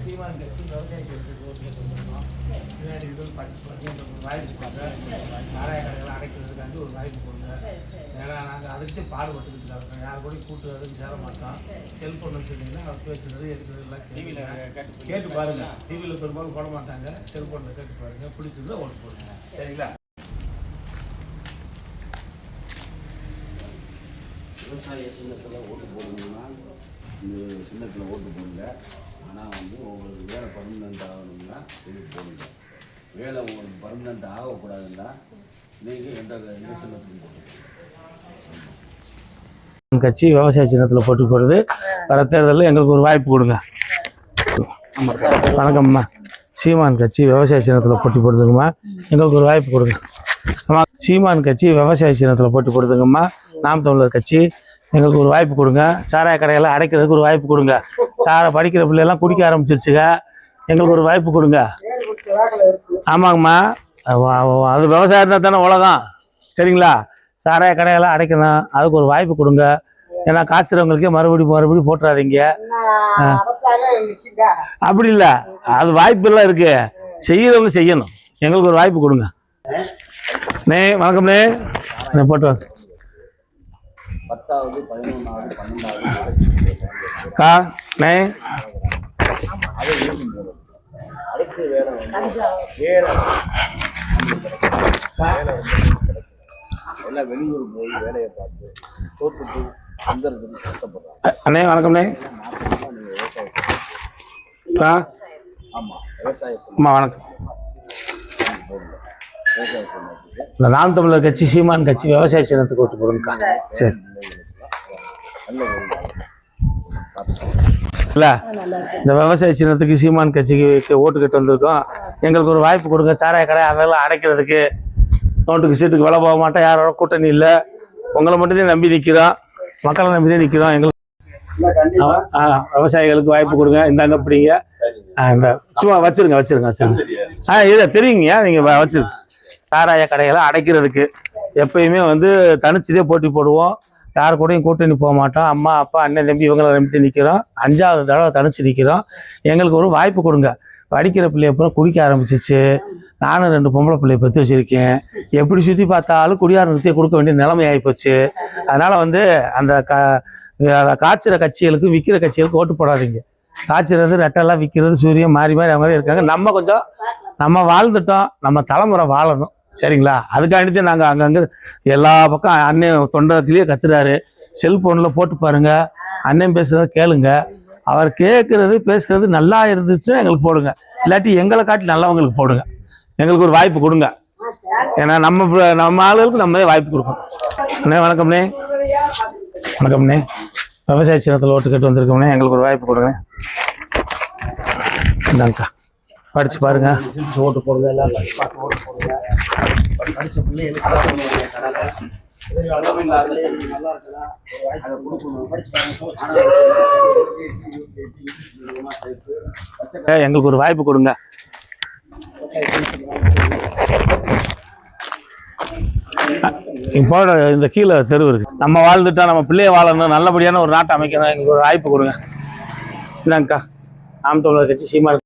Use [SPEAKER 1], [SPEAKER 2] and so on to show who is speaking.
[SPEAKER 1] சீமான் கட்சி விவசாய பின்னாடி வாய்ப்பு சாராய கடைகளை அடைக்கிறதுக்காண்டி ஒரு வாய்ப்பு கொடுங்க. ஏன்னா நாங்கள் அதுக்கு பாடுபட்டுக்கிட்டு இருக்கோம். யார் கூட கூட்டு அதுக்கு சேர மாட்டோம். செல்ஃபோன் வச்சுருந்தீங்கன்னா அவர் பேசுகிறது எடுக்கிறது எல்லாம் கேட்டு பாருங்கள். டிவியில் பெரும்பாலும் போட மாட்டாங்க. செல்ஃபோனில் கேட்டு பாருங்கள். பிடிச்சிருந்தா ஓட்டு போடுங்க. சரிங்களா?
[SPEAKER 2] விவசாய சின்னத்தில் ஓட்டு போடணும்னா இந்த சின்னத்தில் ஓட்டு போடுங்க. ஆனால் உங்களுக்கு வேலை பர்மனெண்ட் ஆகணும்னா இது போடுங்க. வேலை உங்களுக்கு பர்மனெண்ட் ஆகக்கூடாதுன்னா நீங்கள் எந்த சின்னத்துக்கும் போட்டுக்கோங்க.
[SPEAKER 1] கட்சி விவசாய சின்னத்தில் போட்டு போடுறது. வர தேர்தலில் எங்களுக்கு ஒரு வாய்ப்பு கொடுங்க. வணக்கம்மா. சீமான் கட்சி விவசாய சின்னத்தில் போட்டி போடுறதுங்கம்மா, எங்களுக்கு ஒரு வாய்ப்பு கொடுங்க. ஆமாம், சீமான் கட்சி விவசாய சின்னத்தில் போட்டி போடுறதுங்கம்மா. நாம் தமிழர் கட்சி எங்களுக்கு ஒரு வாய்ப்பு கொடுங்க. சாராய கடையெல்லாம் அடைக்கிறதுக்கு ஒரு வாய்ப்பு கொடுங்க. படிக்கிற பிள்ளையெல்லாம் குடிக்க ஆரம்பிச்சிருச்சுங்க. எங்களுக்கு ஒரு வாய்ப்பு கொடுங்க. ஆமாங்கம்மா, அது விவசாயம் இருந்தால் தானே உலகம். சரிங்களா? சாராய கடையெல்லாம் அடைக்கணும், அதுக்கு ஒரு வாய்ப்பு கொடுங்க. ஏன்னா காய்ச்சறவங்களுக்கே மறுபடியும் போட்டுறாதீங்க. அப்படி இல்லை, அது வாய்ப்பெல்லாம் இருக்கு. செய்யறவங்க செய்யணும். எங்களுக்கு ஒரு வாய்ப்பு கொடுங்க. வணக்கம்ண்ணே. போட்டு வாங்க.
[SPEAKER 2] 10வது 11வது 12வது அடுத்து வேலை எல்லாம் வெளியூர் போய் வேலையை பார்த்து தோத்துட்டு வந்துடுறதுக்கு கஷ்டப்படுறாங்க.
[SPEAKER 1] அண்ணே வணக்கம்ண்ணே.
[SPEAKER 2] ஆமாம், விவசாயம்.
[SPEAKER 1] அம்மா வணக்கம். நாம் தமிழர் கட்சி சீமான் கட்சி விவசாய சின்னத்துக்கு ஓட்டு போடுங்கக்கா. சரி இல்லை, இந்த விவசாய சின்னத்துக்கு சீமான் கட்சிக்கு ஓட்டு கட்டு வந்திருக்கோம். எங்களுக்கு ஒரு வாய்ப்பு கொடுங்க. சாராய கடை அதெல்லாம் அடைக்கிறதுக்கு நோட்டுக்கு சீட்டுக்கு விலை போக மாட்டோம். யாரோட கூட்டணி இல்லை. உங்களை மட்டும்தான் நம்பி நிற்கிறோம். மக்களை நம்பி தான் நிற்கிறோம். எங்களுக்கு விவசாயிகளுக்கு வாய்ப்பு கொடுங்க. இந்தாங்க அப்படிங்க. இந்த சும்மா வச்சிருங்க. இதை தெரியுங்க, நீங்கள் வச்சிருங்க. சாராய கடைகளை அடைக்கிறதுக்கு எப்பயுமே தனிச்சுதே போட்டி போடுவோம். யார் கூடயும் கூட்டணி போக மாட்டோம். அம்மா அப்பா அண்ணன் தம்பி இவங்களை நம்பி நிற்கிறோம். 5வது தடவை தனிச்சு நிற்கிறோம். எங்களுக்கு ஒரு வாய்ப்பு கொடுங்க. படிக்கிற பிள்ளைய அப்புறம் குடிக்க ஆரம்பிச்சிச்சு. நானும் 2 பொம்பளை பிள்ளைய பற்றி வச்சுருக்கேன். எப்படி சுற்றி பார்த்தாலும் குடியார நிறுத்திய கொடுக்க வேண்டிய நிலைமை ஆகிப்போச்சு. அதனால் அந்த காய்ச்சிற கட்சிகளுக்கு விற்கிற கட்சிகளுக்கு ஓட்டு போடாதீங்க. காய்ச்சிறது ரெட்டெல்லாம் விற்கிறது சூரியன் மாறி அவங்க இருக்காங்க. நம்ம வாழ்ந்துட்டோம். நம்ம தலைமுறை வாழணும். சரிங்களா? அதுக்காண்டிதான் நாங்கள் அங்கங்கே எல்லா பக்கம் அண்ணன் தொண்டத்திலேயே கத்துறாரு. செல்ஃபோனில் போட்டு பாருங்க. அண்ணன் பேசுகிறத கேளுங்க. அவர் கேட்குறது பேசுகிறது நல்லா இருந்துச்சுன்னா எங்களுக்கு போடுங்க. இல்லாட்டி எங்களை காட்டி நல்லவங்களுக்கு போடுங்க. எங்களுக்கு ஒரு வாய்ப்பு கொடுங்க. ஏன்னா நம்ம ஆளுகளுக்கு நம்ம வாய்ப்பு கொடுக்கணும். அண்ணே வணக்கம்ண்ணே. வணக்கம்ண்ணே. விவசாய சின்னத்தில் ஓட்டு கேட்டு வந்திருக்கோம்ண்ணே. எங்களுக்கு ஒரு வாய்ப்பு கொடுங்க. இந்தாங்கக்கா, படிச்சு பாருங்க. ஓட்டு போடுங்க. எல்லாம் ஓட்டு போடுங்க. படிச்ச பிள்ளைகளுக்கு எங்களுக்கு ஒரு வாய்ப்பு கொடுங்க. இப்போ இந்த கீழே தெரு இருக்கு. நம்ம வாழ்ந்துட்டா நம்ம பிள்ளைய வாழணும், நல்லபடியான ஒரு நாட்டை அமைக்கணும். எங்களுக்கு ஒரு வாய்ப்பு கொடுங்க. இந்தாங்கக்கா, நாம் தமிழர் கட்சி சீமான்